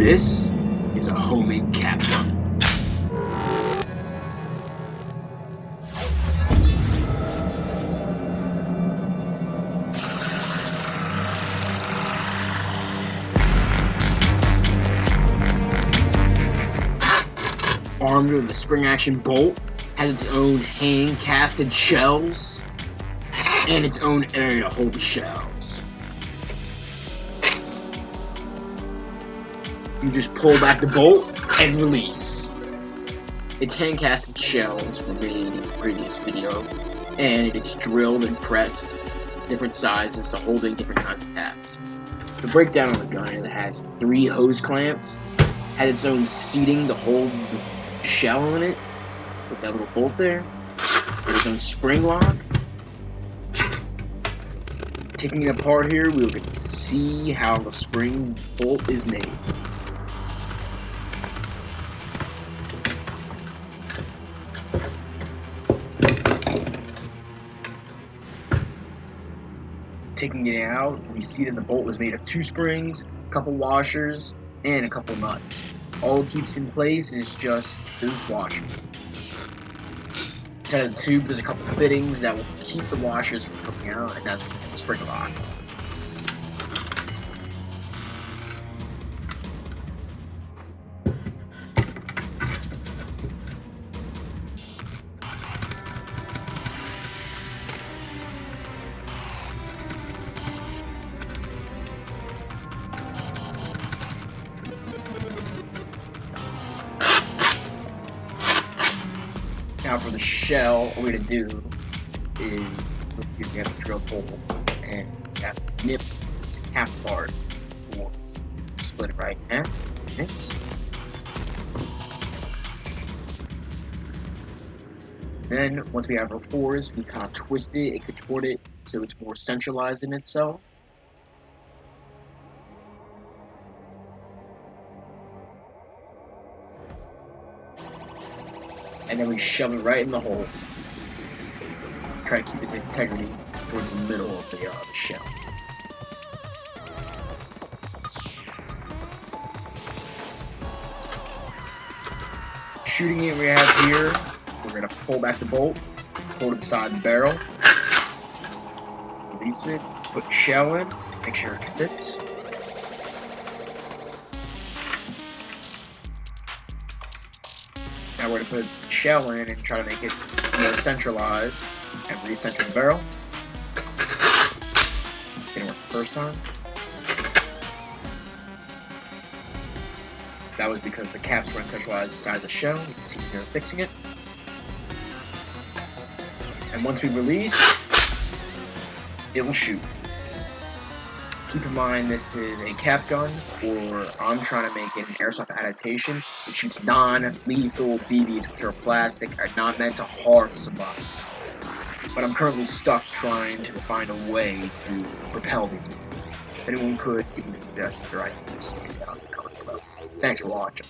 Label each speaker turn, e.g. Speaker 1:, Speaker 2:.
Speaker 1: This is a homemade Capgun. Armed with a spring-action bolt, has its own hand-casted shells, and its own area to hold the shells. You just pull back the bolt and release. Its hand-casted shells were made in the previous video, and it's drilled and pressed different sizes to hold in different kinds of caps. The breakdown on the gun is it has 3 hose clamps, has its own seating to hold the shell in it, with that little bolt there, and its own spring lock. Taking it apart here, we'll get to see how the spring bolt is made. Taking it out, we see that the bolt was made of 2 springs, a couple washers, and a couple nuts. All it keeps in place is just those washers. Inside of the tube, there's a couple fittings that will keep the washers from coming out, and that's the spring lock. Now for the shell, what we're going to do is we have to drill a hole and we have to nip this cap part or split it right in half. Next. Then once we have our 4s, we kind of twist it and contort it so it's more centralized in itself. And then we shove it right in the hole. Try to keep its integrity towards the middle of the shell. Shooting it we have here, we're going to pull back the bolt, pull to the side of the barrel, release it, put the shell in, make sure it fits. Now we're going to put the shell in and try to make it more centralized and recenter the barrel. Didn't work the first time. That was because the caps weren't centralized inside the shell. You can see here fixing it. And once we release, it will shoot. Keep in mind this is a Capgun, or I'm trying to make an Airsoft adaptation. It shoots non-lethal BBs, which are plastic, are not meant to harm somebody. But I'm currently stuck trying to find a way to propel these BBs. If anyone could, give me a suggestion, or I can just stick it down in the comments below. Thanks for watching.